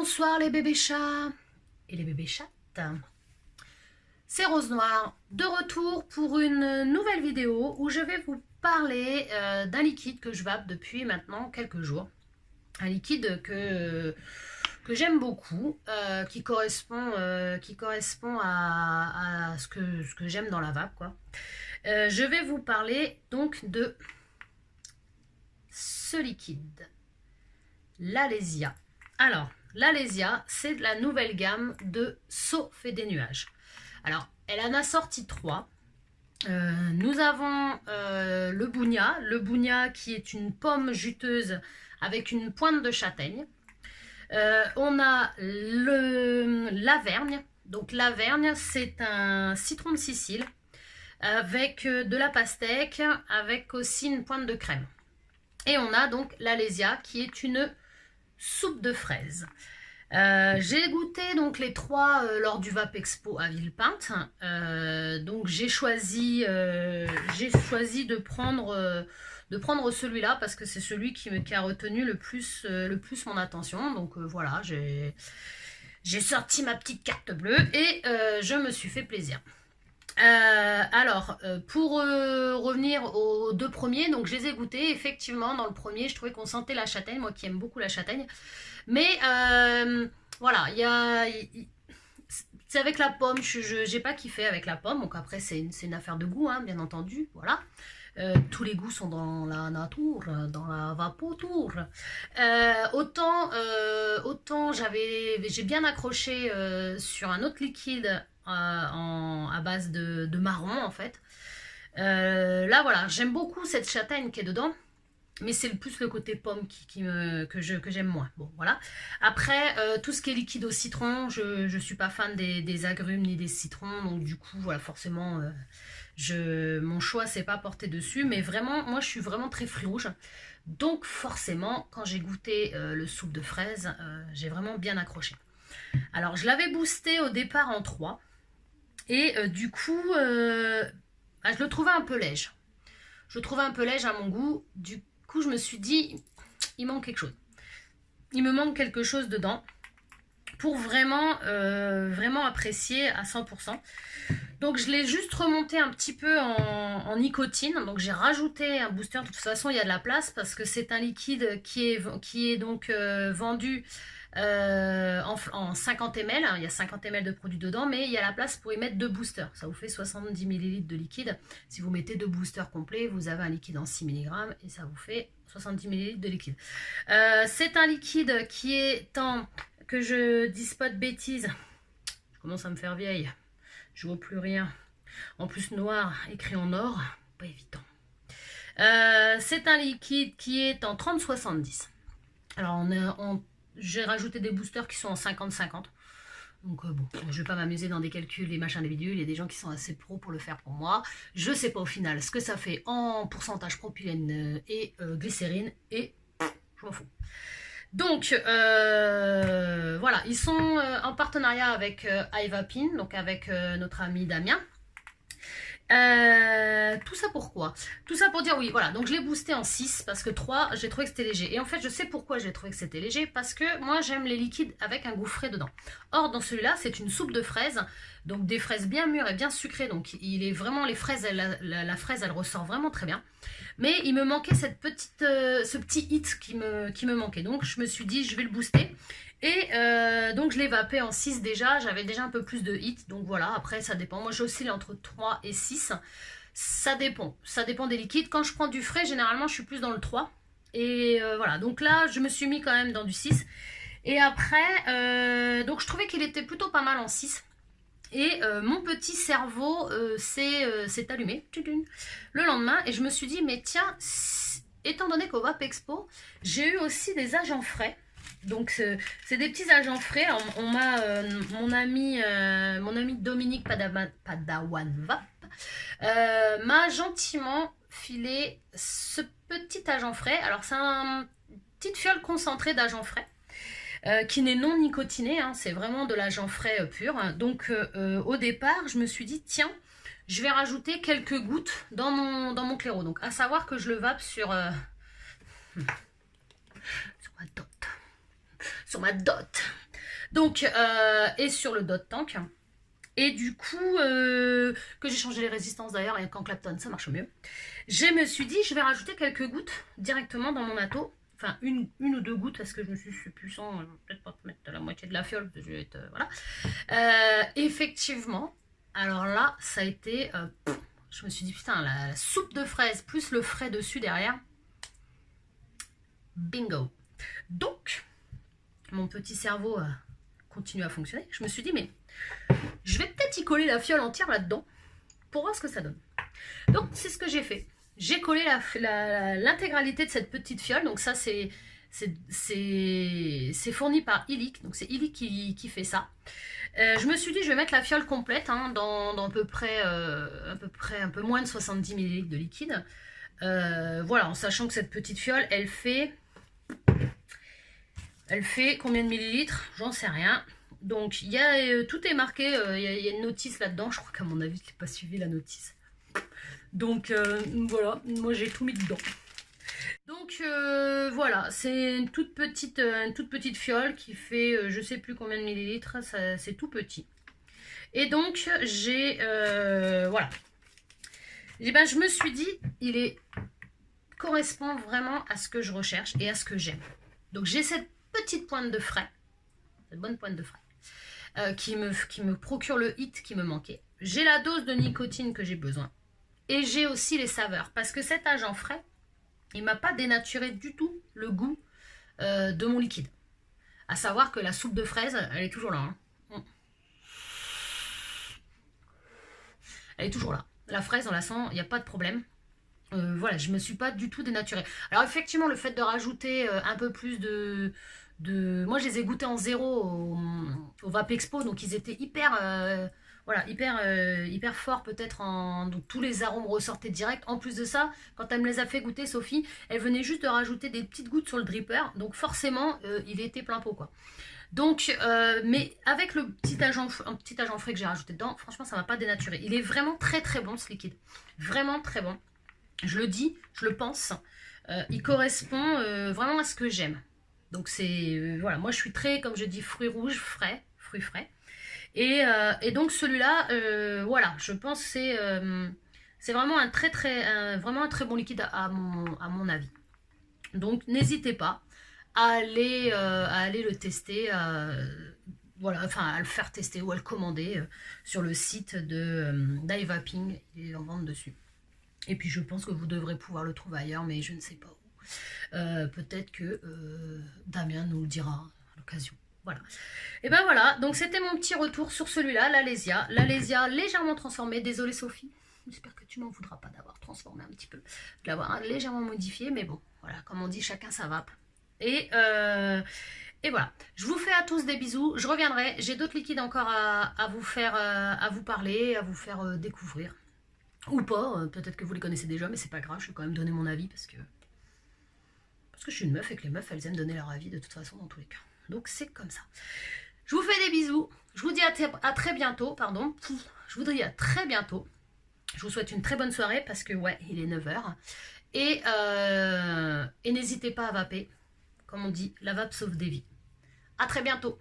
Bonsoir les bébés chats et les bébés chattes. C'est Rose Noire, de retour pour une nouvelle vidéo où je vais vous parler d'un liquide que je vape depuis maintenant quelques jours. Un liquide que j'aime beaucoup, qui correspond à ce que j'aime dans la vape, quoi. Je vais vous parler donc de ce liquide, l'Alésia. Alors, l'Alésia, c'est la nouvelle gamme de So fait des nuages. Alors, elle en a sorti 3. Nous avons le Bounia qui est une pomme juteuse avec une pointe de châtaigne. On a l'Avergne. Donc l'Avergne, c'est un citron de Sicile avec de la pastèque, avec aussi une pointe de crème. Et on a donc l'Alésia qui est une soupe de fraises. J'ai goûté donc les 3 lors du Vape Expo à Villepinte. Donc j'ai choisi de prendre celui-là parce que c'est celui qui a retenu le plus mon attention. Donc voilà, j'ai sorti ma petite carte bleue et je me suis fait plaisir. Pour revenir aux 2 premiers, donc je les ai goûtés. Effectivement, dans le premier, je trouvais qu'on sentait la châtaigne, moi qui aime beaucoup la châtaigne. Mais voilà, c'est avec la pomme, j'ai pas kiffé avec la pomme. Donc après, c'est une affaire de goût, hein, bien entendu. Voilà. Tous les goûts sont dans la nature, dans la vapotour. Autant j'ai bien accroché sur un autre liquide à base de marron en fait. Là voilà, j'aime beaucoup cette châtaigne qui est dedans, mais c'est plus le côté pomme que j'aime moins. Bon voilà. Après tout ce qui est liquide au citron, je suis pas fan des agrumes ni des citrons, donc du coup voilà, forcément mon choix s'est pas porté dessus, mais vraiment moi je suis vraiment très fruits rouges, donc forcément quand j'ai goûté le soupe de fraises, j'ai vraiment bien accroché. Alors je l'avais boosté au départ en 3 et du coup je le trouvais un peu léger. Je le trouvais un peu léger à mon goût. Du coup je me suis dit il manque quelque chose. Il me manque quelque chose dedans pour vraiment apprécier à 100%. Donc je l'ai juste remonté un petit peu en nicotine. Donc j'ai rajouté un booster. De toute façon il y a de la place parce que c'est un liquide qui est donc vendu en 50 ml. Il y a 50 ml de produit dedans, mais il y a la place pour y mettre 2 boosters. Ça vous fait 70 ml de liquide. Si vous mettez 2 boosters complets, vous avez un liquide en 6 mg et ça vous fait 70 ml de liquide. C'est un liquide qui est que je dise pas de bêtises. Je commence à me faire vieille. Je vois plus rien. En plus noir, écrit en or, pas évident. C'est un liquide qui est en 30-70. Alors j'ai rajouté des boosters qui sont en 50-50. Donc bon, je vais pas m'amuser dans des calculs, des machins, des bidules. Il y a des gens qui sont assez pros pour le faire pour moi. Je sais pas au final ce que ça fait en pourcentage propylène et glycérine et je m'en fous. Donc voilà, ils sont en partenariat avec iVaping, donc avec notre ami Damien. Tout ça pourquoi? Tout ça pour dire oui, voilà, donc je l'ai boosté en 6 parce que 3, j'ai trouvé que c'était léger. Et en fait, je sais pourquoi j'ai trouvé que c'était léger, parce que moi j'aime les liquides avec un goût frais dedans. Or, dans celui-là, c'est une soupe de fraises, donc des fraises bien mûres et bien sucrées. Donc il est vraiment, les fraises, la fraise, elle ressort vraiment très bien. Mais il me manquait ce petit hit qui me manquait. Donc je me suis dit, je vais le booster. Et donc je l'ai vapé en 6 déjà, j'avais déjà un peu plus de hit, donc voilà, après ça dépend. Moi j'oscille entre 3 et 6, ça dépend des liquides. Quand je prends du frais, généralement je suis plus dans le 3. Et voilà, donc là je me suis mis quand même dans du 6. Et après, donc je trouvais qu'il était plutôt pas mal en 6. Et mon petit cerveau s'est allumé le lendemain et je me suis dit, mais tiens, étant donné qu'au Vape Expo, j'ai eu aussi des agents frais. Donc c'est des petits agents frais. Alors, mon ami Dominique Padawan Vape m'a gentiment filé ce petit agent frais. Alors c'est une petite fiole concentrée d'agent frais qui n'est non nicotiné, hein, c'est vraiment de l'agent frais pur. Donc au départ je me suis dit tiens, je vais rajouter quelques gouttes dans mon claireau. Donc à savoir que je le vape sur ma dot. Donc, et sur le dot tank. Et du coup, que j'ai changé les résistances d'ailleurs, et qu'en Clapton ça marche mieux. Je me suis dit, je vais rajouter quelques gouttes directement dans mon atto. Enfin, une ou deux gouttes, parce que je me suis dit, c'est puissant, je vais peut-être pas te mettre la moitié de la fiole, parce que je vais être, voilà. Effectivement, alors là, ça a été, je me suis dit, putain, la soupe de fraises, plus le frais dessus derrière, bingo. Donc, mon petit cerveau continue à fonctionner. Je me suis dit, mais je vais peut-être y coller la fiole entière là-dedans pour voir ce que ça donne. Donc, c'est ce que j'ai fait. J'ai collé l'intégralité de cette petite fiole. Donc, ça, c'est fourni par Illic. Donc, c'est Illic qui fait ça. Je me suis dit, je vais mettre la fiole complète dans à peu près un peu moins de 70 ml de liquide. Voilà, en sachant que cette petite fiole, elle fait combien de millilitres? J'en sais rien. Donc, tout est marqué, il y a une notice là-dedans. Je crois qu'à mon avis, je n'ai pas suivi la notice. Donc, voilà, moi j'ai tout mis dedans. Donc, voilà, c'est une toute petite fiole qui fait, je sais plus combien de millilitres, c'est tout petit. Et donc, voilà. Et ben, je me suis dit, correspond vraiment à ce que je recherche et à ce que j'aime. Donc, j'ai cette petite pointe de frais, cette bonne pointe de frais, qui me procure le hit qui me manquait. J'ai la dose de nicotine que j'ai besoin. Et j'ai aussi les saveurs. Parce que cet agent frais, il ne m'a pas dénaturé du tout le goût de mon liquide. À savoir que la soupe de fraises, elle est toujours là. Hein. Elle est toujours là. La fraise, on la sent, il n'y a pas de problème. Voilà, je ne me suis pas du tout dénaturée. Alors effectivement, le fait de rajouter un peu plus de... Moi, je les ai goûtés en zéro au Vape Expo, donc ils étaient hyper... voilà, hyper fort peut-être, donc tous les arômes ressortaient direct. En plus de ça, quand elle me les a fait goûter, Sophie, elle venait juste de rajouter des petites gouttes sur le dripper, donc forcément, il était plein pot, quoi. Donc, mais avec un petit agent frais que j'ai rajouté dedans, franchement, ça ne m'a pas dénaturé. Il est vraiment très très bon, ce liquide. Vraiment très bon. Je le dis, je le pense. Il correspond vraiment à ce que j'aime. Donc, c'est... voilà, moi, je suis très, comme je dis, fruits rouges, fruits frais. Et donc celui-là, voilà, je pense que c'est vraiment vraiment un très bon liquide à mon avis. Donc n'hésitez pas à aller le tester, voilà, enfin à le faire tester ou à le commander sur le site d'iVaping, il est en vente dessus. Et puis je pense que vous devrez pouvoir le trouver ailleurs, mais je ne sais pas où. Peut-être que Damien nous le dira à l'occasion. Voilà. Et ben voilà, donc c'était mon petit retour sur celui-là, l'Alésia. L'Alésia légèrement transformée. Désolée Sophie, j'espère que tu m'en voudras pas d'avoir transformé un petit peu, de l'avoir légèrement modifié, mais bon, voilà, comme on dit, chacun sa vape. Et voilà, je vous fais à tous des bisous, je reviendrai, j'ai d'autres liquides encore à vous faire, à vous parler, à vous faire découvrir. Ou pas, peut-être que vous les connaissez déjà, mais c'est pas grave, je vais quand même donner mon avis parce que je suis une meuf et que les meufs, elles aiment donner leur avis de toute façon dans tous les cas. Donc c'est comme ça. Je vous fais des bisous. Je vous dis à très bientôt. Pardon. Je vous dis à très bientôt. Je vous souhaite une très bonne soirée parce que ouais, il est 9h. Et n'hésitez pas à vaper. Comme on dit, la vape sauve des vies. À très bientôt.